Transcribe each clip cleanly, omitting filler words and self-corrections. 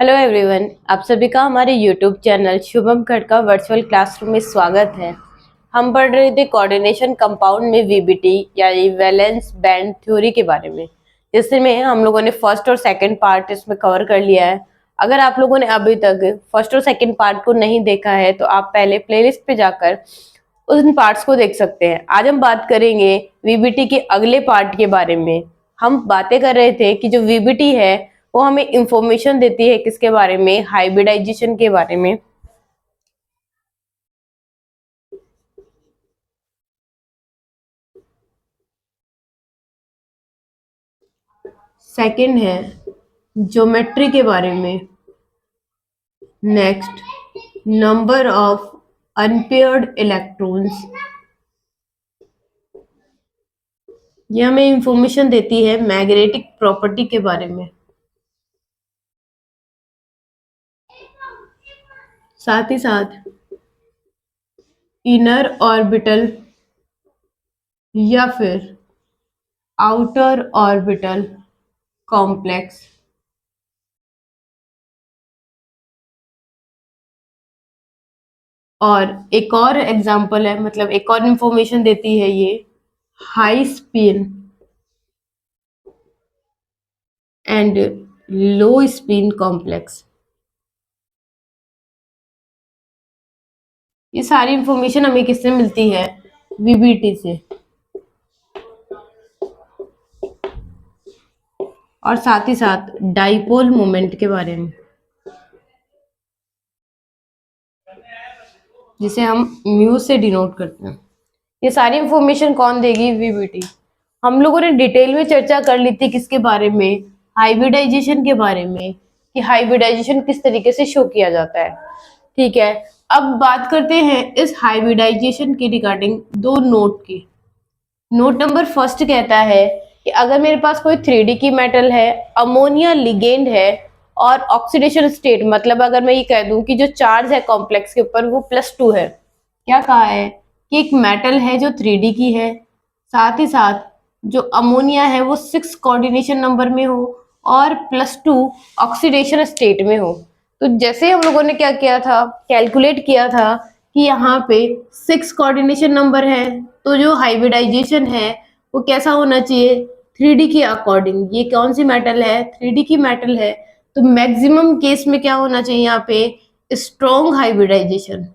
Hello everyone, आप सभी का हमारे YouTube channel Shubham Khadka virtual classroom में स्वागत है। हम पढ़ रहे थे कोऑर्डिनेशन कंपाउंड में वीबीटी यानी वैलेंस बैंड थ्योरी के बारे में, जिसमें हम लोगों ने फर्स्ट और सेकंड पार्ट इसमें कवर कर लिया है। अगर आप लोगों ने अभी तक फर्स्ट और सेकंड पार्ट को नहीं देखा है तो आप पहले प्लेलिस्ट पे जाकर उन पार्ट्स को देख सकते हैं। आज हम बात करेंगे वीबीटी के अगले पार्ट के बारे में। हम बातें कर रहे थे कि जो वीबीटी है वो हमें इंफॉर्मेशन देती है किसके बारे में, हाइब्रिडाइजेशन के बारे में। सेकंड है ज्योमेट्री के बारे में। Next, number of unpaired electrons, ये हमें इंफॉर्मेशन देती है मैग्नेटिक प्रॉपर्टी के बारे में। साथ ही साथ इनर ऑर्बिटल या फिर आउटर ऑर्बिटल कॉम्प्लेक्स, और एक और एग्जांपल है, मतलब एक और इंफॉर्मेशन देती है ये high spin and low spin complex. ये सारी इंफॉर्मेशन हमें किससे मिलती है? वीबीटी से। और साथ ही साथ डाइपोल मोमेंट के बारे में, जिसे हम म्यू से डिनोट करते हैं। ये सारी इंफॉर्मेशन कौन देगी? वीबीटी। हम लोगों ने डिटेल में चर्चा कर ली थी किसके बारे में? हाइब्रिडाइजेशन के बारे में, कि हाइब्रिडाइजेशन किस तरीके से शो किया जाता है। ठीक है, अब बात करते हैं इस हाइब्रिडाइजेशन की रिगार्डिंग दो नोट की। नोट नंबर फर्स्ट कहता है कि अगर मेरे पास कोई 3D की मेटल है, अमोनिया लिगेंड है और ऑक्सीडेशन स्टेट, मतलब अगर मैं ये कह दूं कि जो चार्ज है कॉम्प्लेक्स के ऊपर वो +2 है। क्या कहा है कि एक मेटल है जो 3D की है, साथ ही साथ जो अमोनिया है वो 6 कोऑर्डिनेशन नंबर में हो और +2 ऑक्सीडेशन स्टेट में हो। तो जैसे हम लोगों ने क्या किया था, कैलकुलेट किया था कि यहाँ पे 6 कोऑर्डिनेशन नंबर है, तो जो हाइब्रिडाइजेशन है वो कैसा होना चाहिए? 3D के अकॉर्डिंग। ये कौन सी मेटल है? 3D की मेटल है, तो मैक्सिमम केस में क्या होना चाहिए यहाँ पे? Strong hybridisation.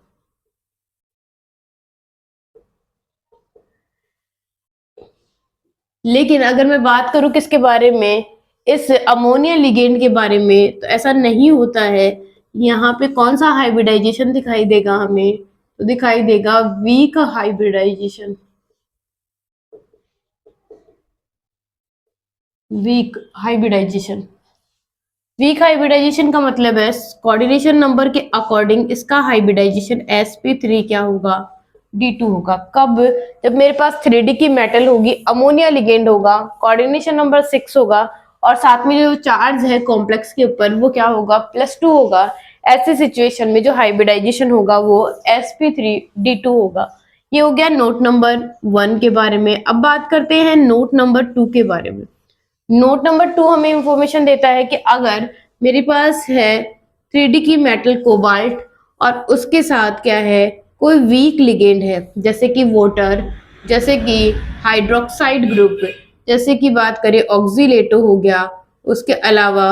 लेकिन अगर मैं बात करूं किसके बारे में, इस अमोनिया लिगेंड के बारे में, तो ऐसा नहीं होता है। यहाँ पे कौन सा हाइब्रिडाइजेशन दिखाई देगा हमें? तो दिखाई देगा weak hybridisation. Weak hybridisation. Weak hybridisation का मतलब है कोऑर्डिनेशन नंबर के अकॉर्डिंग इसका हाइब्रिडाइजेशन sp3 क्या होगा? D2 होगा। कब? जब मेरे पास 3D की मेटल होगी, अमोनिया लिगेंड होगा, कोऑर्डिनेशन नंबर 6 होगा और साथ में जो चार्ज है कॉम्प्लेक्स के ऊपर वो क्या होगा? +2 होगा। ऐसे सिचुएशन में जो हाइब्रिडाइजेशन होगा वो sp3d2 होगा। ये हो गया नोट नंबर 1 के बारे में। अब बात करते हैं नोट नंबर 2 के बारे में। नोट नंबर 2 हमें इंफॉर्मेशन देता है कि अगर मेरे पास है 3D की मेटल कोबाल्ट और उसके साथ क्या है, कोई वीक लिगेंड है, जैसे कि वाटर, जैसे कि हाइड्रोक्साइड ग्रुप, जैसे कि बात करें ऑक्सीलेटो हो गया, उसके अलावा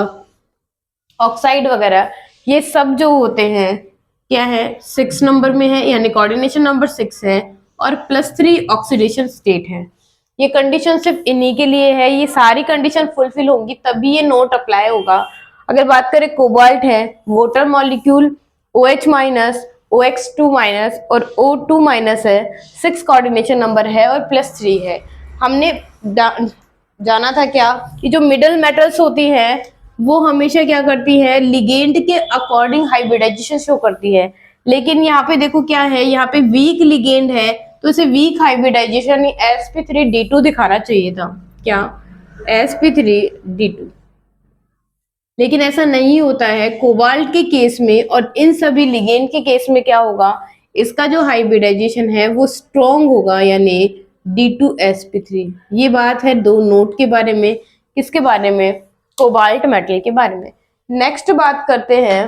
ऑक्साइड वगैरह, ये सब जो होते हैं क्या है? 6 नंबर में है, यानी कोऑर्डिनेशन नंबर 6 है और +3 ऑक्सीडेशन स्टेट है। ये कंडीशन सिर्फ इन्हीं के लिए है, ये सारी कंडीशन फुलफिल होंगी तभी ये नोट अप्लाई होगा। अगर बात करें कोबाल्ट है, वाटर मॉलिक्यूल OH-, OX2- और O2- है, 6 कोऑर्डिनेशन नंबर है और +3 है। हमने जाना था क्या कि जो मिडल मेटल्स होती हैं वो हमेशा क्या करती है? लिगेंड के अकॉर्डिंग हाइब्रिडाइजेशन शो करती है। लेकिन यहाँ पे देखो क्या है, यहाँ पे वीक लिगेंड है तो इसे वीक हाइब्रिडाइजेशन sp3d2 दिखाना चाहिए था। क्या? sp3d2। लेकिन ऐसा नहीं होता है कोबाल्ट के केस में, और इन सभी लिगेंड के केस में क्या होगा? इसका जो हाइब्रिडाइजेशन है वो स्ट्रॉन्ग होगा, यानी D2sp3। ये बात है दो नोट के बारे में। किसके बारे में? कोबाल्ट मेटल के बारे में। नेक्स्ट बात करते हैं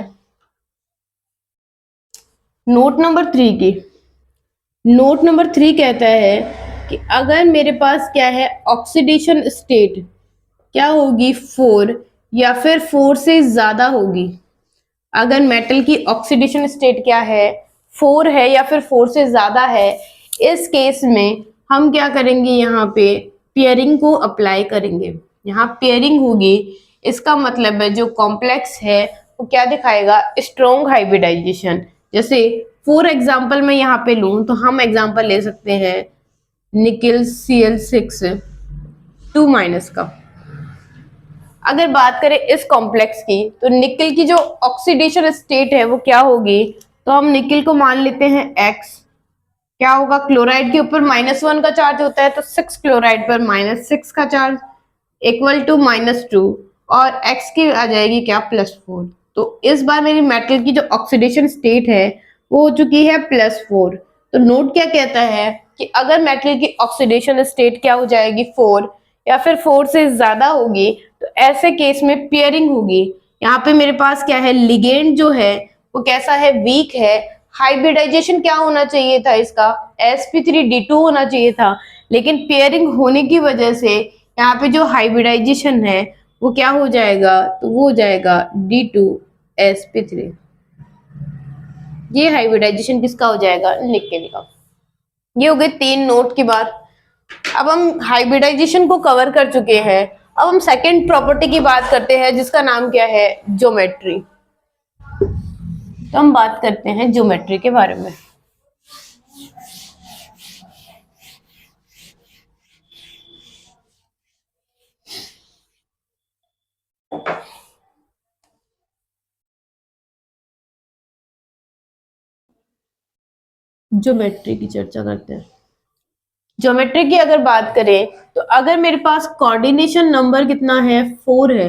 नोट नंबर 3 की। नोट नंबर 3 कहता है कि अगर मेरे पास क्या है, ऑक्सीडेशन स्टेट क्या होगी, 4 या फिर 4 से ज्यादा होगी। अगर मेटल की ऑक्सीडेशन स्टेट क्या है, 4 है या फिर 4 से ज्यादा है, इस केस में हम क्या करेंगे, यहाँ पे पेयरिंग को अप्लाई करेंगे। यहाँ पेयरिंग होगी, इसका मतलब है जो कॉम्प्लेक्स है वो क्या दिखाएगा, स्ट्रॉन्ग हाइब्रिडाइजेशन। जैसे फॉर एग्जाम्पल मैं यहाँ पे लूं तो हम एग्जाम्पल ले सकते हैं निकिल Cl6 2 माइनस का। अगर बात करें इस कॉम्प्लेक्स की तो निकिल की जो ऑक्सीडेशन स्टेट है वो क्या होगी, तो हम निकिल को मान लेते हैं X। क्या होगा, क्लोराइड के ऊपर -1 का चार्ज होता है तो 6 क्लोराइड पर -6 का चार्ज इक्वल टू -2 और X की आ जाएगी क्या, +4। तो इस बार मेरी मेटल की जो ऑक्सीडेशन स्टेट है वो हो चुकी है +4। तो नोट क्या कहता है कि अगर मेटल की ऑक्सीडेशन स्टेट क्या हो जाएगी, 4 या फिर 4 से ज्यादा होगी, तो ऐसे केस में पेयरिंग होगी। यहाँ पे मेरे पास क्या है, लिगेंड जो है वो कैसा है, वीक है। हाइब्रिडाइजेशन क्या होना चाहिए था इसका, sp3d2 होना चाहिए था, लेकिन पेयरिंग होने की वजह से यहाँ पे जो हाइब्रिडाइजेशन है वो क्या हो जाएगा, तो वो हो जाएगा D2sp3। ये हाइब्रिडाइजेशन किसका हो जाएगा, निकेल का। ये हो गए 3 नोट की बात। अब हम हाइब्रिडाइजेशन को कवर कर चुके हैं, अब हम सेकंड प्रॉपर्टी की बात करते हैं जिसका नाम क्या है, ज्योमेट्री। तो हम बात करते हैं ज्योमेट्री के बारे में। ज्योमेट्री की चर्चा करते हैं। ज्योमेट्री की अगर बात करें तो अगर मेरे पास कोऑर्डिनेशन नंबर कितना है, 4 है,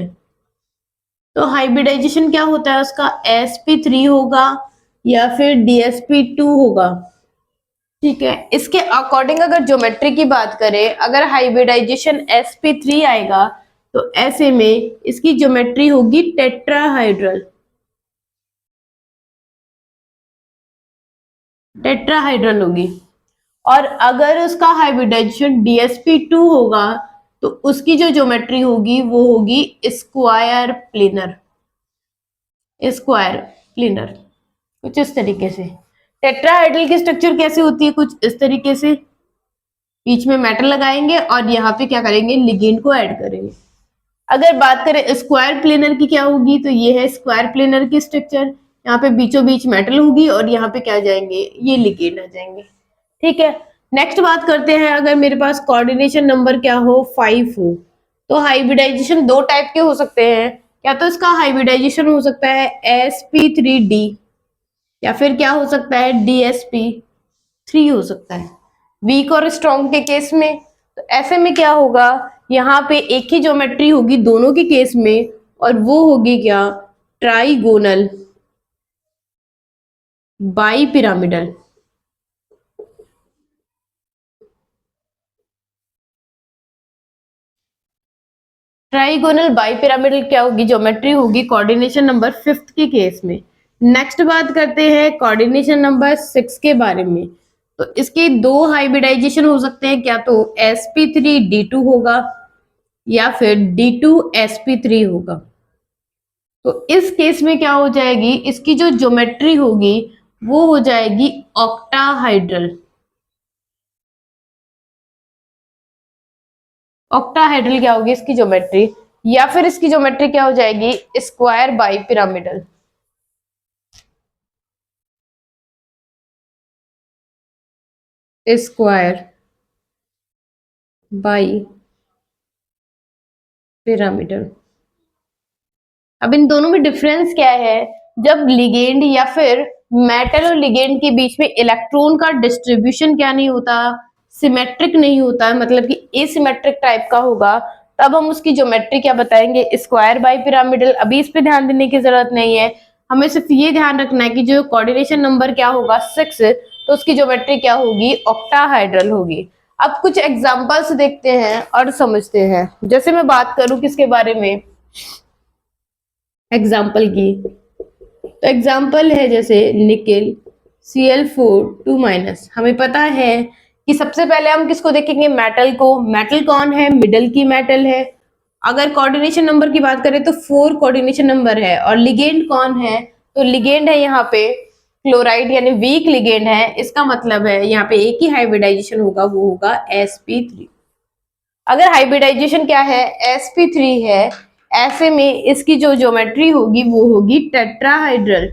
तो हाइब्रिडाइजेशन क्या होता है उसका, sp3 होगा या फिर dsp2 होगा। ठीक है, इसके अकॉर्डिंग अगर ज्योमेट्री की बात करें, अगर हाइब्रिडाइजेशन sp3 आएगा तो ऐसे में इसकी ज्योमेट्री होगी टेट्राहाइड्रल। टेट्राहाइड्रल होगी। और अगर उसका हाइब्रिडाइजेशन dsp2 होगा तो उसकी जो ज्योमेट्री होगी वो होगी स्क्वायर प्लेनर। स्क्वायर प्लेनर कुछ इस तरीके से। टेट्राहाइड्रल की स्ट्रक्चर कैसे होती है, कुछ इस तरीके से, बीच में मेटल लगाएंगे और यहाँ पे क्या करेंगे, लिगेंड को ऐड करेंगे। अगर बात करें स्क्वायर प्लेनर की क्या होगी, तो ये है स्क्वायर प्लेनर की स्ट्रक्चर। यहाँ पे बीचों बीच मेटल होगी और यहाँ पे क्या आ जाएंगे, ये लिगेंड आ जाएंगे। ठीक है, नेक्स्ट बात करते हैं, अगर मेरे पास कोऑर्डिनेशन नंबर क्या हो, 5 हो, तो हाइब्रिडाइजेशन दो टाइप के हो सकते हैं। या तो इसका हाइब्रिडाइजेशन हो सकता है sp3d या फिर क्या हो सकता है, dsp3 हो सकता है, वीक और स्ट्रॉन्ग के केस में। तो ऐसे में क्या होगा, यहाँ पे एक ही ज्योमेट्री होगी दोनों के केस में, और वो होगी क्या, trigonal bi pyramidal. Trigonal bi pyramidal क्या होगी, ज्योमेट्री होगी कोऑर्डिनेशन नंबर 5 के केस में। नेक्स्ट बात करते हैं कोऑर्डिनेशन नंबर 6 के बारे में। तो इसके दो हाइब्रिडाइजेशन हो सकते हैं, क्या तो sp3d2 होगा या फिर d2sp3 होगा। तो इस केस में क्या हो जाएगी, इसकी जो ज्योमेट्री होगी वो हो जाएगी ऑक्टाहाइड्रल। ऑक्टाहाइड्रल क्या होगी इसकी ज्योमेट्री, या फिर इसकी ज्योमेट्री क्या हो जाएगी, square bi pyramidal. Square bi pyramidal. अब इन दोनों में डिफरेंस क्या है, जब लिगेंड या फिर मेटल और लिगेंड के बीच में इलेक्ट्रॉन का डिस्ट्रीब्यूशन क्या नहीं होता, सिमेट्रिक नहीं होता, मतलब कि एसिमेट्रिक टाइप का होगा, तब हम उसकी ज्योमेट्री क्या बताएंगे, स्क्वायर बाई पिरामिडल। अभी इस पे ध्यान देने की जरूरत नहीं है, हमें सिर्फ ये ध्यान रखना है कि जो कोऑर्डिनेशन नंबर क्या होगा 6, तो उसकी ज्योमेट्री क्या होगी, ऑक्टाहाइड्रल होगी। अब कुछ एग्जांपल्स देखते हैं और समझते हैं। जैसे मैं बात करूं किसके बारे में, एग्जाम्पल की, तो एग्जाम्पल है जैसे निकेल Cl4 2-। हमें पता है कि सबसे पहले हम किसको देखेंगे, मेटल को। मेटल कौन है, मिडल की मेटल है। अगर कोऑर्डिनेशन नंबर की बात करें तो 4 कोऑर्डिनेशन नंबर है। और लिगेंड कौन है, तो लिगेंड है यहाँ पे क्लोराइड, यानी वीक लिगेंड है। इसका मतलब है यहाँ पे एक ही हाइब्रिडाइजेशन होगा, वो होगा sp3। अगर हाइब्रिडाइजेशन क्या है, sp3 है, ऐसे में इसकी जो ज्योमेट्री होगी वो होगी टेट्राहाइड्रल।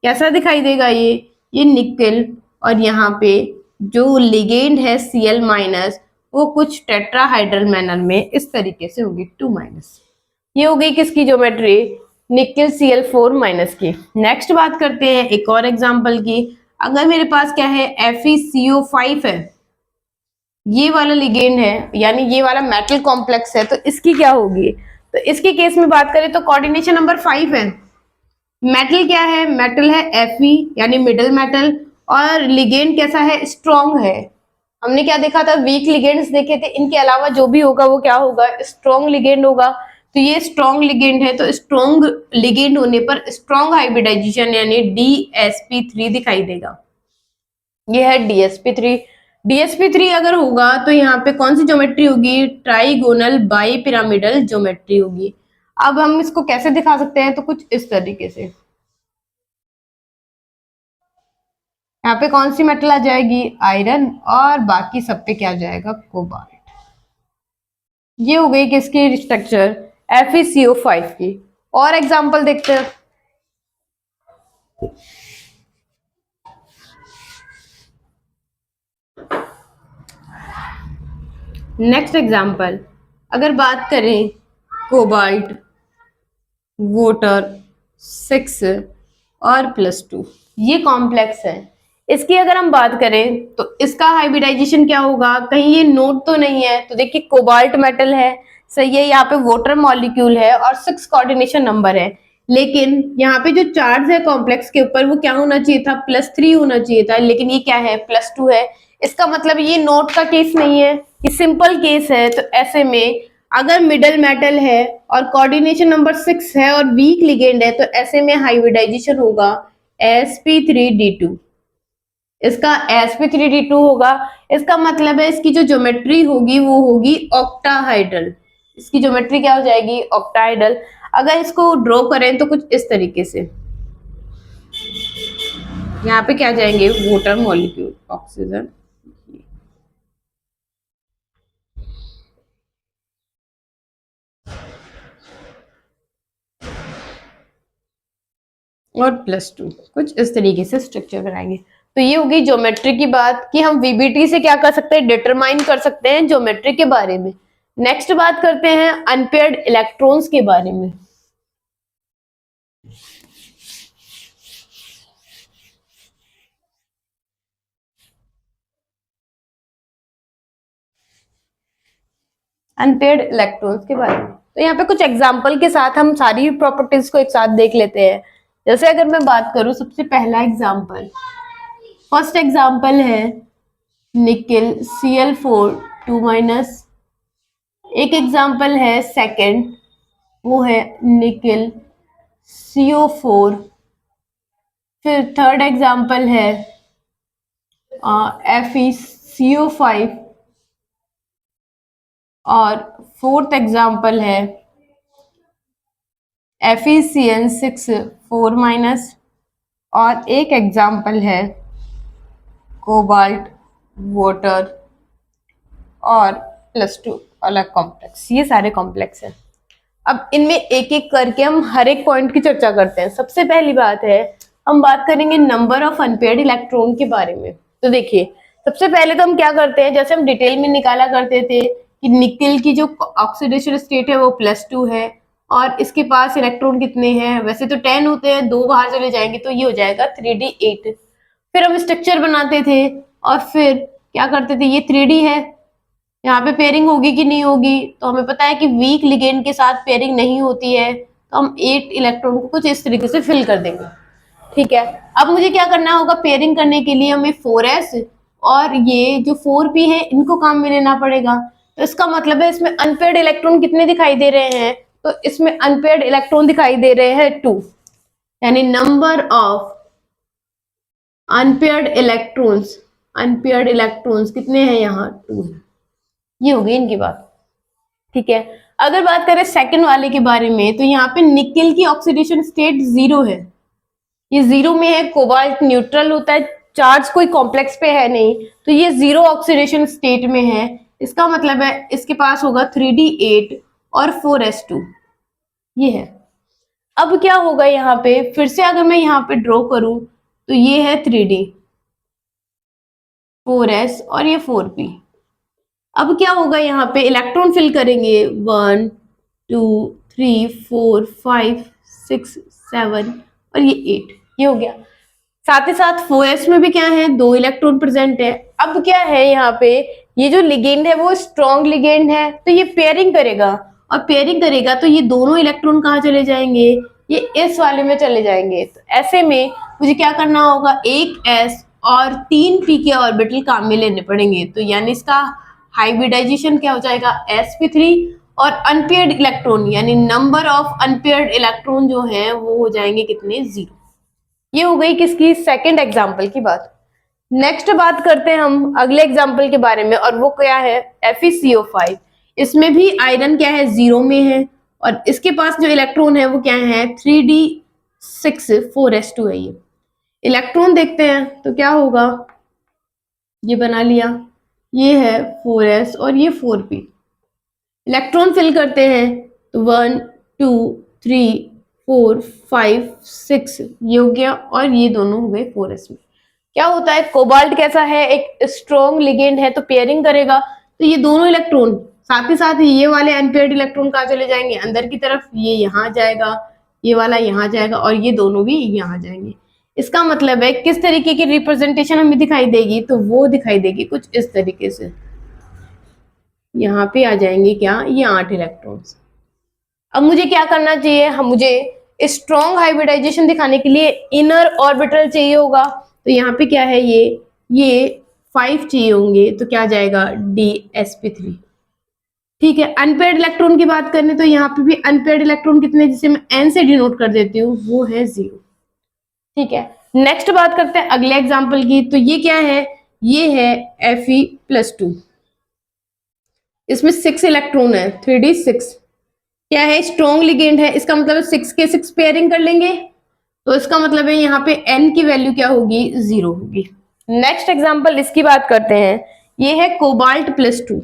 कैसा दिखाई देगा ये निकेल, और यहाँ पे जो लिगेंड है Cl- वो कुछ टेट्राहाइड्रल मैनर में इस तरीके से होगी 2-। ये हो गई किसकी ज्योमेट्री, निकेल Cl4- की। नेक्स्ट बात करते हैं एक और एग्जांपल की। अगर मेरे पास क्या है, FeCO5 है, ये वाला लिगेंड है, यानी ये वाला मेटल कॉम्प्लेक्स है, तो इसकी क्या होगी, तो इसके केस में बात करें तो कोऑर्डिनेशन नंबर 5 है। मेटल क्या है, मेटल है Fe, यानी मिडल मेटल। और लिगेंड कैसा है, स्ट्रॉन्ग है। हमने क्या देखा था, वीक लिगेंड्स देखे थे, इनके अलावा जो भी होगा वो क्या होगा, स्ट्रॉन्ग लिगेंड होगा। तो ये स्ट्रॉन्ग लिगेंड है, तो स्ट्रॉन्ग लिगेंड होने पर स्ट्रॉन्ग हाइब्रिडाइजेशन यानी DsP3 दिखाई देगा। ये है DsP3। DsP3 अगर होगा तो यहाँ पे कौन सी ज्योमेट्री होगी, ट्राइगोनल बाई पिरामिडल ज्योमेट्री होगी। अब हम इसको कैसे दिखा सकते हैं, तो कुछ इस तरीके से। यहाँ पे कौन सी मेटल आ जाएगी, आयरन, और बाकी सब पे क्या आ जाएगा, कोबाल्ट। ये हो गई किसकी स्ट्रक्चर, FeCO5 की। और एग्जांपल देखते हैं। नेक्स्ट एग्जांपल, अगर बात करें कोबाल्ट, वोटर 6 और +2, ये कॉम्प्लेक्स है। इसकी अगर हम बात करें तो इसका हाइब्रिडाइजेशन क्या होगा, कहीं ये नोट तो नहीं है, तो देखिए कोबाल्ट मेटल है, सही है, यहाँ पे वोटर मॉलिक्यूल है और 6 कोऑर्डिनेशन नंबर है। लेकिन यहाँ पे जो चार्ज है कॉम्प्लेक्स के ऊपर वो क्या होना चाहिए था, +3 होना चाहिए था, लेकिन ये क्या है, +2 है। इसका मतलब ये नोट का केस नहीं है, ये सिंपल केस है। तो ऐसे में अगर मिडल मेटल है और कोऑर्डिनेशन नंबर 6 है और वीक लिगेंड है, तो ऐसे में हाइब्रिडाइजेशन होगा sp3d2। इसका sp3d2 होगा। इसका मतलब है इसकी जो ज्योमेट्री होगी वो होगी ऑक्टाहाइड्रल। इसकी ज्योमेट्री क्या हो जाएगी, ऑक्टाहाइड्रल। अगर इसको ड्रॉ करें तो कुछ इस तरीके से, यहाँ पे क्या जाएंगे, वोटर मॉलिक्यूल, ऑक्सीजन, और +2, कुछ इस तरीके से स्ट्रक्चर बनाएंगे। तो ये होगी ज्योमेट्री की बात कि हम वीबीटी से क्या कर सकते हैं, डिटरमाइन कर सकते हैं ज्योमेट्री के बारे में। नेक्स्ट बात करते हैं अनपेयर्ड इलेक्ट्रॉन्स के बारे में। अनपेयर्ड इलेक्ट्रॉन्स के बारे में, तो यहाँ पे कुछ एग्जांपल के साथ हम सारी प्रॉपर्टीज को एक साथ देख लेते हैं। जैसे अगर मैं बात करूं, सबसे पहला एग्जांपल, फर्स्ट एग्जांपल है निकेल Cl4 2-। एक एग्जांपल है सेकंड, वो है निकेल CO4। फिर थर्ड एग्जांपल है FeCO5। और फोर्थ एग्जांपल है FeCN6 4-। और एक एग्जांपल है कोबाल्ट, वाटर और +2 अलग कॉम्प्लेक्स। ये सारे कॉम्प्लेक्स हैं। अब इनमें एक एक करके हम हर एक पॉइंट की चर्चा करते हैं। सबसे पहली बात है, हम बात करेंगे नंबर ऑफ अनपेयर्ड इलेक्ट्रॉन के बारे में। तो देखिए, सबसे पहले तो हम क्या करते हैं, जैसे हम डिटेल में निकाला करते थे कि निकेल की जो ऑक्सीडेशन स्टेट है वो +2 है, और इसके पास इलेक्ट्रॉन कितने हैं, वैसे तो 10 होते हैं, 2 बाहर चले जाएंगे तो ये हो जाएगा 3d8। फिर हम स्ट्रक्चर बनाते थे और फिर क्या करते थे, ये 3d है, यहाँ पे पेयरिंग होगी कि नहीं होगी, तो हमें पता है कि वीक लिगेंड के साथ पेयरिंग नहीं होती है, तो हम 8 इलेक्ट्रॉन को कुछ इस तरीके से फिल कर देंगे। ठीक है, अब मुझे क्या करना होगा, पेयरिंग करने के लिए हमें 4s और ये जो 4p है इनको काम में लेना पड़ेगा। तो इसका मतलब है इसमें अनपेयर्ड इलेक्ट्रॉन कितने दिखाई दे रहे हैं, तो इसमें अनपेयर्ड इलेक्ट्रॉन दिखाई दे रहे हैं 2, यानी नंबर ऑफ अनपेयर्ड इलेक्ट्रॉन्स कितने हैं यहाँ 2 है। ये हो गई इनकी बात। ठीक है, अगर बात करें सेकंड वाले के बारे में, तो यहाँ पे निकेल की ऑक्सीडेशन स्टेट 0 है, ये 0 में है, कोबाल्ट न्यूट्रल होता है, चार्ज कोई कॉम्प्लेक्स पे है नहीं, तो ये 0 ऑक्सीडेशन स्टेट में है। इसका मतलब है इसके पास होगा 3d8 और 4s2, ये है। अब क्या होगा यहाँ पे, फिर से अगर मैं यहाँ पे ड्रॉ करूं तो ये है 3d 4s और ये 4p। अब क्या होगा यहाँ पे, इलेक्ट्रॉन फिल करेंगे 1 2 3 4 5 6 7 और ये 8, ये हो गया। साथ ही साथ 4s में भी क्या है, 2 इलेक्ट्रॉन प्रेजेंट है। अब क्या है यहाँ पे, ये जो लिगेंड है वो स्ट्रॉन्ग लिगेंड है, तो ये पेयरिंग करेगा, और पेयरिंग करेगा तो ये दोनों इलेक्ट्रॉन कहाँ चले जाएंगे, ये इस वाले में चले जाएंगे। तो ऐसे में मुझे क्या करना होगा, एक s और 3 p के ऑर्बिटल काम में लेने पड़ेंगे, तो यानी इसका हाइब्रिडाइजेशन क्या हो जाएगा, sp3, और अनपेयर्ड इलेक्ट्रॉन यानी नंबर ऑफ अनपेयर्ड इलेक्ट्रॉन जो है वो हो जाएंगे कितने, 0। ये हो गई किसकी, सेकंड एग्जाम्पल की बात। नेक्स्ट बात करते हैं हम अगले एग्जाम्पल के बारे में, और वो क्या है, FeCO5। इसमें भी आयरन क्या है, 0 में है, और इसके पास जो इलेक्ट्रॉन है वो क्या है, 3d6 4s2 है। ये इलेक्ट्रॉन देखते हैं तो क्या होगा, ये बना लिया, ये है 4s और ये 4p। इलेक्ट्रॉन फिल करते हैं तो 1 2 3 4 5 6 ये हो गया, और ये दोनों हो गए 4s में। क्या होता है, कोबाल्ट कैसा है, एक स्ट्रॉन्ग लिगेंड है, तो पेयरिंग करेगा, तो ये दोनों इलेक्ट्रॉन, साथ ही साथ ये वाले अनपेयर्ड इलेक्ट्रॉन कहाँ चले जाएंगे, अंदर की तरफ, ये यहाँ जाएगा, ये वाला यहाँ जाएगा, और ये दोनों भी यहाँ जाएंगे। इसका मतलब है किस तरीके की रिप्रेजेंटेशन हमें दिखाई देगी, तो वो दिखाई देगी कुछ इस तरीके से। यहाँ पे आ जाएंगे क्या, ये 8 इलेक्ट्रॉन्स। अब मुझे क्या करना चाहिए, मुझे स्ट्रॉन्ग हाइब्रिडाइजेशन दिखाने के लिए इनर ऑर्बिटल चाहिए होगा, तो यहाँ पे क्या है, ये 5 चाहिए होंगे, तो क्या जाएगा, dsp3। ठीक है, अनपेयर्ड इलेक्ट्रॉन की बात करें तो यहाँ पे भी अनपेयर्ड इलेक्ट्रॉन कितने, जिसे मैं n से डिनोट कर देती हूँ, वो है 0। ठीक है, नेक्स्ट बात करते हैं अगले एग्जाम्पल की, तो ये क्या है, ये है Fe+2। इसमें 6 इलेक्ट्रॉन है, 3d6, क्या है, स्ट्रॉन्ग लिगेंड है, इसका मतलब 6 के 6 पेयरिंग कर लेंगे, तो इसका मतलब है यहाँ पे n की वैल्यू क्या होगी, 0 होगी। नेक्स्ट एग्जांपल इसकी बात करते हैं, ये है कोबाल्ट+2।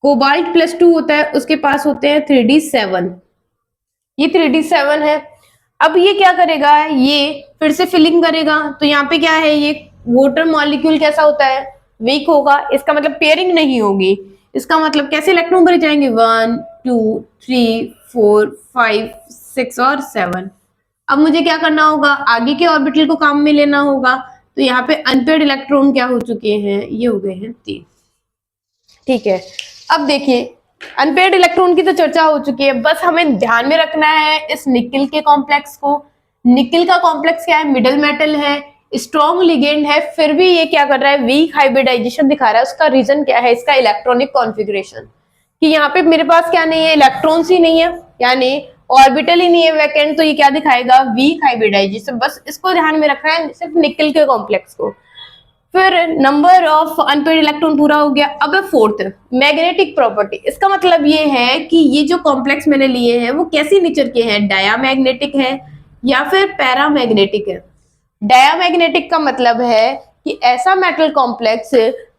कोबाल्ट+2 होता है, उसके पास होते हैं 3d7, ये 3d7 है। अब ये क्या करेगा, ये फिर से फिलिंग करेगा, तो यहाँ पे क्या है, ये वाटर मॉलिक्यूल कैसा होता है, वीक होगा, इसका मतलब पेयरिंग नहीं होगी, इसका मतलब कैसे इलेक्ट्रॉन भरे जाएंगे, 1 2 3 4 5 6 और 7। अब मुझे क्या करना होगा, आगे के ऑर्बिटल को काम में लेना होगा, तो यहाँ पे अनपेयर्ड इलेक्ट्रॉन क्या हो चुके हैं, ये हो गए हैं 3। ठीक है, अब देखिए अनपेयर्ड इलेक्ट्रॉन की तो चर्चा हो चुकी है, बस हमें ध्यान में रखना है इस निकेल के कॉम्प्लेक्स को। निकेल का कॉम्प्लेक्स क्या है, मिडल मेटल है, स्ट्रॉन्ग लिगेंड है, फिर भी ये क्या कर रहा है, वीक हाइब्रिडाइजेशन दिखा रहा है। उसका रीजन क्या है, इसका इलेक्ट्रॉनिक कॉन्फ़िगरेशन, कि यहाँ पे मेरे पास क्या नहीं है, इलेक्ट्रॉन्स ही नहीं है, यानी ऑर्बिटल ही नहीं है वैकेंट, तो ये क्या दिखाएगा, वीक हाइब्रिडाइजेशन। बस इसको ध्यान में रखना है, सिर्फ निकेल के कॉम्प्लेक्स को। फिर नंबर ऑफ अनपेयर्ड इलेक्ट्रॉन पूरा हो गया। अब है फोर्थ, मैग्नेटिक प्रॉपर्टी। इसका मतलब ये है कि ये जो कॉम्प्लेक्स मैंने लिए हैं वो कैसी नेचर के हैं, डायामैग्नेटिक है या फिर पैरामैग्नेटिक है। डायामैग्नेटिक का मतलब है कि ऐसा मेटल कॉम्प्लेक्स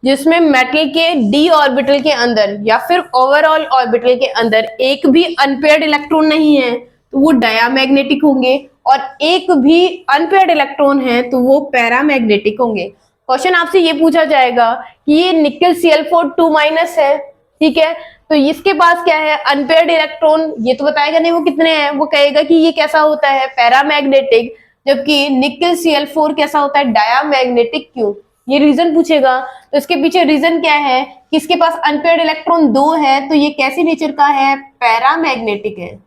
जिसमें मेटल के d ऑर्बिटल के अंदर या फिर ओवरऑल ऑर्बिटल के अंदर एक भी अनपेयर्ड इलेक्ट्रॉन नहीं है, तो वो डायामैग्नेटिक होंगे, और एक भी अनपेयर्ड इलेक्ट्रॉन है तो वो पैरामैग्नेटिक होंगे। क्वेश्चन आपसे ये पूछा जाएगा कि ये निकेल Cl4 2- है, ठीक है, तो इसके पास क्या है, अनपेयर्ड इलेक्ट्रॉन, ये तो बताएगा नहीं वो कितने हैं, वो कहेगा कि ये कैसा होता है, पैरामैग्नेटिक, जबकि निकेल Cl4 कैसा होता है, डायामैग्नेटिक। क्यों, ये रीजन पूछेगा, तो इसके पीछे रीजन क्या है कि इसके पास अनपेयर्ड इलेक्ट्रॉन 2 है, तो ये कैसी नेचर का है, पैरामैग्नेटिक है।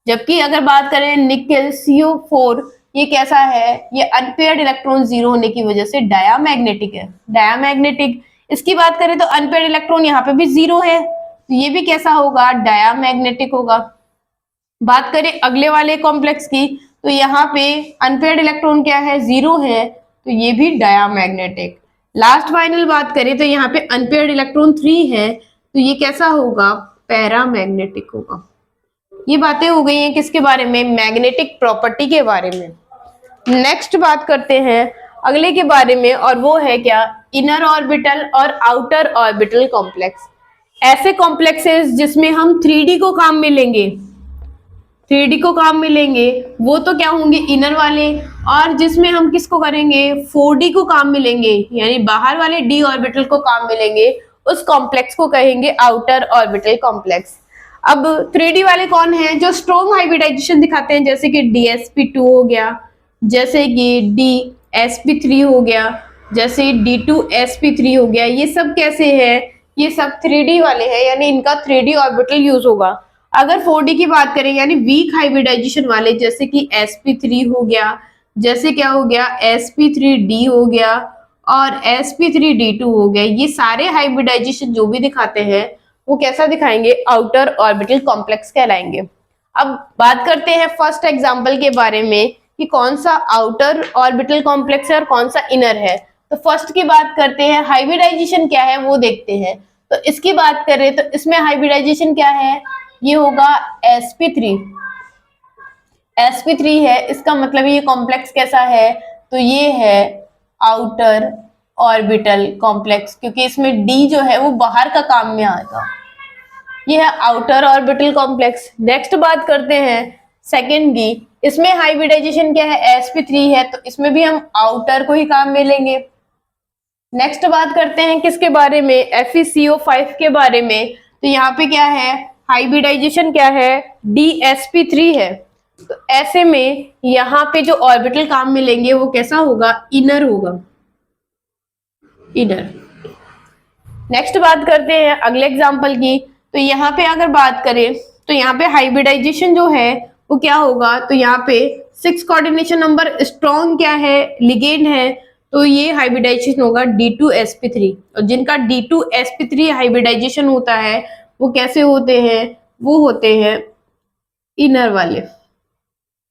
जबकि अगर बात करें निकेल CO4, ये कैसा है, ये अनपेयर्ड इलेक्ट्रॉन 0 होने की वजह से डायामैग्नेटिक है, डायामैग्नेटिक। इसकी बात करें तो अनपेयर्ड इलेक्ट्रॉन यहाँ पे भी 0 है, तो ये भी कैसा होगा, डायामैग्नेटिक होगा। बात करें अगले वाले कॉम्प्लेक्स की, तो यहाँ पे अनपेयर्ड इलेक्ट्रॉन क्या है, 0 है, तो ये भी डायामैग्नेटिक। लास्ट फाइनल बात करें तो यहाँ पे अनपेयर्ड इलेक्ट्रॉन 3 है, तो ये कैसा होगा, पैरामैग्नेटिक होगा। ये बातें हो गई हैं किसके बारे में, मैग्नेटिक प्रॉपर्टी के बारे में। नेक्स्ट बात करते हैं अगले के बारे में, और वो है क्या, इनर ऑर्बिटल और आउटर ऑर्बिटल कॉम्प्लेक्स। ऐसे कॉम्प्लेक्सेस जिसमें हम 3D को काम मिलेंगे, 3D को काम मिलेंगे, वो तो क्या होंगे, इनर वाले। और जिसमें हम किसको करेंगे, 4D को काम मिलेंगे, यानी बाहर वाले d ऑर्बिटल को काम मिलेंगे, उस कॉम्प्लेक्स को कहेंगे आउटर ऑर्बिटल कॉम्प्लेक्स। अब 3D वाले कौन हैं, जो स्ट्रॉन्ग हाइब्रिडाइजेशन दिखाते हैं, जैसे कि DsP2 हो गया, जैसे कि DsP3 हो गया, जैसे D2sP3 हो गया। ये सब कैसे है, ये सब 3D वाले हैं, यानी इनका 3D ऑर्बिटल यूज होगा। अगर 4D की बात करें, यानी वीक हाइब्रिडाइजेशन वाले, जैसे कि sp3 हो गया, जैसे क्या हो गया, sp3d हो गया, और sp3d2 हो गया, ये सारे हाइब्रिडाइजेशन जो भी दिखाते हैं वो कैसा दिखाएंगे, आउटर ऑर्बिटल कॉम्प्लेक्स कहलाएंगे। अब बात करते हैं फर्स्ट एग्जांपल के बारे में कि कौन सा आउटर ऑर्बिटल कॉम्प्लेक्स है और कौन सा इनर है। तो फर्स्ट की बात करते हैं, हाइब्रिडाइजेशन क्या है वो देखते हैं। तो इसकी बात करें तो इसमें हाइब्रिडाइजेशन क्या है, ये होगा sp3, sp3 है, इसका मतलब ये कॉम्प्लेक्स कैसा है, तो ये है आउटर ऑर्बिटल कॉम्प्लेक्स, क्योंकि इसमें d जो है वो बाहर का काम में आएगा। ये है आउटर ऑर्बिटल कॉम्प्लेक्स। नेक्स्ट बात करते हैं सेकेंड की, इसमें हाइब्रिडाइजेशन क्या है, sp3 है, तो इसमें भी हम आउटर को ही काम में लेंगे। नेक्स्ट बात करते हैं किसके बारे में, FeCO5 के बारे में। तो यहाँ पे क्या है, हाइब्रिडाइजेशन क्या है, DsP3 है, तो ऐसे में यहाँ पे जो ऑर्बिटल काम मिलेंगे वो कैसा होगा, इनर होगा, इनर। नेक्स्ट बात करते हैं अगले एग्जांपल की। तो यहाँ पे अगर बात करें तो यहाँ पे हाइब्रिडाइजेशन जो है वो क्या होगा, तो यहाँ पे 6 कोऑर्डिनेशन नंबर स्ट्रॉन्ग क्या है, लिगेंड है, तो ये हाइब्रिडाइजेशन होगा D2sp3। और जिनका D2sp3 हाइब्रिडाइजेशन होता है वो कैसे होते हैं, वो होते हैं इनर वाले,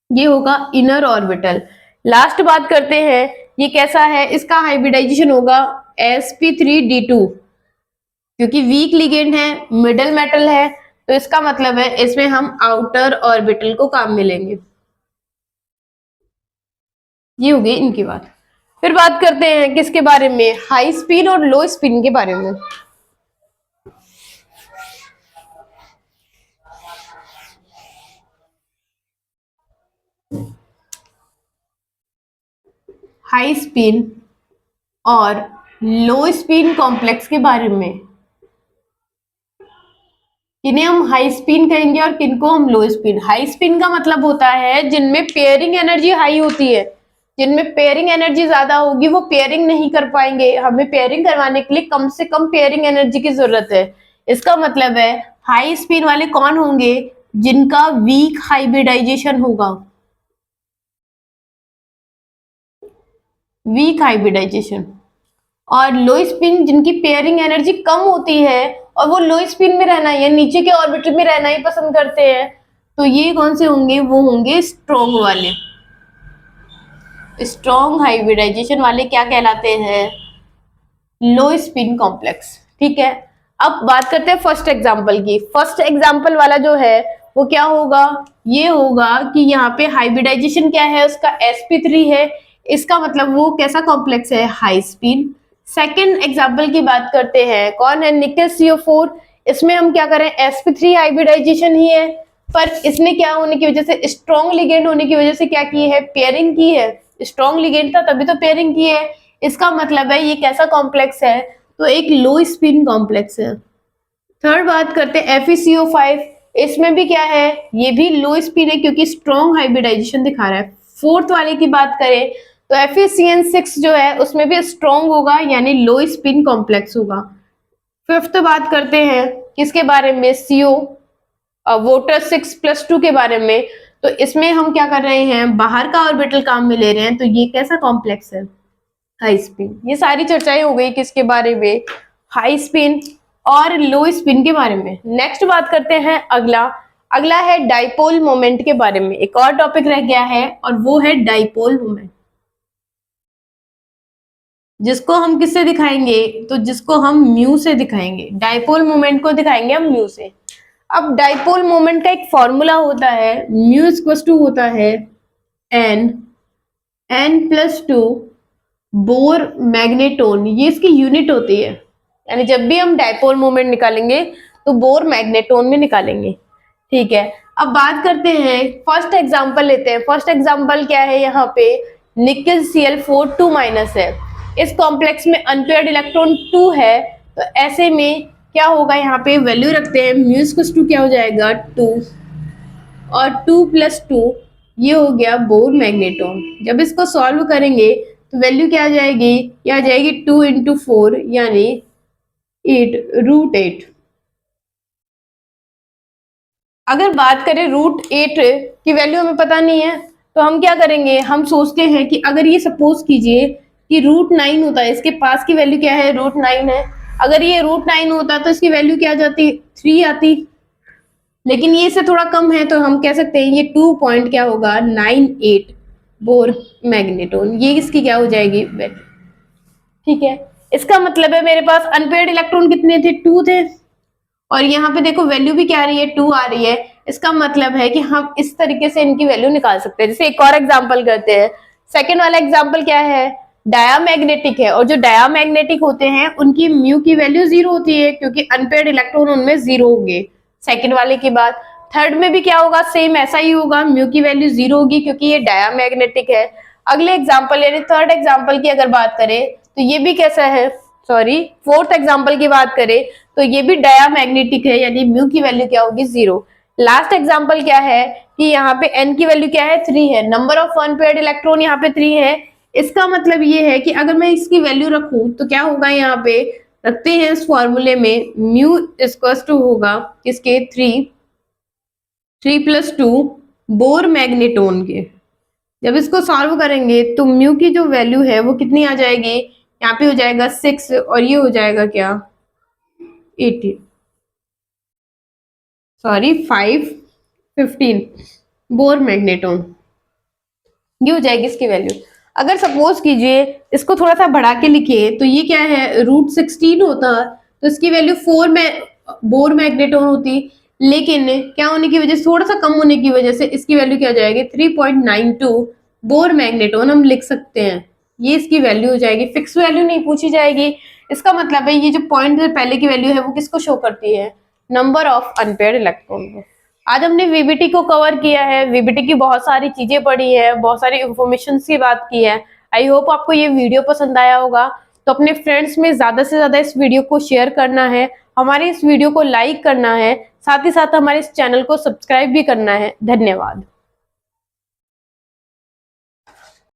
ये होगा इनर ऑर्बिटल। लास्ट बात करते हैं, ये कैसा है, इसका हाइब्रिडाइजेशन होगा sp3d2, क्योंकि वीक लिगेंड है, मिडल मेटल है, तो इसका मतलब है इसमें हम आउटर ऑर्बिटल को काम मिलेंगे। ये हो गई इनकी बात। फिर बात करते हैं किसके बारे में, हाई स्पिन और लो स्पिन के बारे में। हाई स्पिन और लो स्पिन कॉम्प्लेक्स के बारे में, किन्हें हम हाई स्पिन कहेंगे और किनको हम लो स्पिन। हाई स्पिन का मतलब होता है जिनमें पेयरिंग एनर्जी हाई होती है, जिनमें पेयरिंग एनर्जी ज्यादा होगी वो पेयरिंग नहीं कर पाएंगे, हमें पेयरिंग करवाने के लिए कम से कम पेयरिंग एनर्जी की जरूरत है। इसका मतलब है हाई स्पिन वाले कौन होंगे, जिनका वीक हाइब्रिडाइजेशन होगा, वीक हाइब्रिडाइजेशन। और लो स्पिन जिनकी पेयरिंग एनर्जी कम होती है और वो लो स्पिन में रहना या नीचे के ऑर्बिटल में रहना ही पसंद करते हैं, तो ये कौन से होंगे, वो होंगे स्ट्रॉन्ग वाले। स्ट्रॉन्ग हाइब्रिडाइजेशन वाले क्या कहलाते हैं, लो स्पिन कॉम्प्लेक्स। ठीक है, अब बात करते हैं फर्स्ट एग्जांपल की। फर्स्ट एग्जांपल वाला जो है वो क्या होगा, ये होगा कि यहाँ पे हाइब्रिडाइजेशन क्या है, उसका sp3 है, इसका मतलब वो कैसा कॉम्प्लेक्स है, हाई स्पिन। सेकेंड एग्जाम्पल की बात करते हैं, कौन है, निकेल CO4। इसमें हम क्या करें, sp3 हाइब्रिडाइजेशन ही है, पर इसने क्या होने की वजह से, स्ट्रॉन्ग लिगेंड होने की वजह से क्या की है, पेयरिंग की है। स्ट्रॉन्ग लिगेंड था तभी तो पेयरिंग की है, इसका मतलब है ये कैसा कॉम्प्लेक्स है, तो एक लो स्पिन कॉम्प्लेक्स है। थर्ड बात करते हैं FeCO5, इसमें भी क्या है, ये भी लो स्पिन है क्योंकि स्ट्रॉन्ग हाइब्रिडाइजेशन दिखा रहा है। फोर्थ वाले की बात करें तो FeCN6 जो है उसमें भी स्ट्रॉन्ग होगा, यानी लो स्पिन कॉम्प्लेक्स होगा। फिफ्थ बात करते हैं किसके बारे में, CO वोटर 6+2 के बारे में। तो इसमें हम क्या कर रहे हैं, बाहर का ऑर्बिटल काम में ले रहे हैं, तो ये कैसा कॉम्प्लेक्स है, हाई स्पिन। ये सारी चर्चाएं हो गई किसके बारे में, हाई स्पिन और लो स्पिन के बारे में। नेक्स्ट बात करते हैं अगला, अगला है डाइपोल मोमेंट के बारे में, एक और टॉपिक रह गया है और वो है डाइपोल मोमेंट, जिसको हम किससे दिखाएंगे, तो जिसको हम म्यू से दिखाएंगे, डाइपोल मोमेंट को दिखाएंगे हम म्यू से। अब डाइपोल मोमेंट का एक फॉर्मूला होता है, म्यू इक्वल टू होता है n+2 बोर मैग्नेटोन, ये इसकी यूनिट होती है, यानी जब भी हम डाइपोल मोमेंट निकालेंगे तो बोर मैग्नेटोन में निकालेंगे। ठीक है, अब बात करते हैं, फर्स्ट एग्जांपल लेते हैं। फर्स्ट एग्जांपल क्या है, यहाँ पे निकल Cl4 2- है, इस कॉम्प्लेक्स में अनपेयर्ड इलेक्ट्रॉन 2 है, तो ऐसे में क्या होगा, यहाँ पे वैल्यू रखते हैं, म्यू इक्वल टू क्या हो जाएगा 2 और 2+2 ये हो गया बोर मैग्नेटोन। जब इसको सॉल्व करेंगे तो वैल्यू क्या आ जाएगी, ये आ जाएगी 2 × 4 यानी 8√8। अगर बात करें √8 की वैल्यू हमें पता नहीं है, तो हम क्या करेंगे, हम सोचते हैं कि अगर ये सपोज कीजिए कि √9 होता है, इसके पास की वैल्यू क्या है, √9 है, अगर ये √9 होता तो इसकी वैल्यू क्या आ जाती, 3 आती, लेकिन ये से थोड़ा कम है, तो हम कह सकते हैं ये 2 पॉइंट क्या होगा 98 बोर मैग्नेटोन, ये इसकी क्या हो जाएगी वैल्यू। ठीक है, इसका मतलब है मेरे पास अनपेयर्ड इलेक्ट्रॉन कितने थे, 2 थे, और यहाँ पे देखो वैल्यू भी क्या आ रही है, 2 आ रही है। इसका मतलब है कि हम इस तरीके से इनकी वैल्यू निकाल सकते हैं। जैसे एक और एग्जांपल करते हैं, सेकंड वाला एग्जांपल क्या है, डायामैग्नेटिक है, और जो डायामैग्नेटिक होते हैं उनकी म्यू की वैल्यू 0 होती है, क्योंकि अनपेयर्ड इलेक्ट्रॉन उनमें 0 होंगे। सेकंड वाले के बाद थर्ड में भी क्या होगा, सेम ऐसा ही होगा, म्यू की वैल्यू 0 होगी क्योंकि ये डायामैग्नेटिक है। अगले एग्जाम्पल यानी थर्ड एग्जाम्पल की अगर बात करें तो ये भी कैसा है, सॉरी फोर्थ एग्जाम्पल की बात करें तो ये भी डायामैग्नेटिक है, यानी म्यू की वैल्यू क्या होगी 0। लास्ट एग्जाम्पल क्या है कि यहाँ पे n की वैल्यू क्या है 3 है, नंबर ऑफ अनपेयर्ड इलेक्ट्रॉन यहाँ पे 3 है। इसका मतलब ये है कि अगर मैं इसकी वैल्यू रखूं तो क्या होगा, यहाँ पे रखते हैं इस फॉर्मूले में, म्यू इक्वल टू होगा किसके 3+2 बोर मैग्नेटोन के। जब इसको सॉल्व करेंगे तो म्यू की जो वैल्यू है वो कितनी आ जाएगी, यहाँ पे हो जाएगा 6 और ये हो जाएगा क्या 18, सॉरी 515 बोर मैग्नेटोन, ये हो जाएगी इसकी वैल्यू। अगर सपोज कीजिए इसको थोड़ा सा बढ़ा के लिखिए तो ये क्या है √16 होता, तो इसकी वैल्यू 4 में बोर मैग्नेटोन होती, लेकिन क्या होने की वजह से, थोड़ा सा कम होने की वजह से इसकी वैल्यू क्या हो जाएगी 3.92 बोर मैग्नेटोन हम लिख सकते हैं, ये इसकी वैल्यू हो जाएगी। फिक्स वैल्यू नहीं पूछी जाएगी। इसका मतलब है ये जो पॉइंट पहले की वैल्यू है वो किसको शो करती है, नंबर ऑफ अनपेयर्ड इलेक्ट्रॉन को। आज हमने वीबीटी को कवर किया है, वीबीटी की बहुत सारी चीजें पढ़ी है, बहुत सारी इंफॉर्मेशन की बात की है। आई होप आपको ये वीडियो पसंद आया होगा, तो अपने फ्रेंड्स में ज्यादा से ज्यादा इस वीडियो को शेयर करना है, हमारे इस वीडियो को लाइक करना है, साथ ही साथ हमारे इस चैनल को सब्सक्राइब भी करना है। धन्यवाद।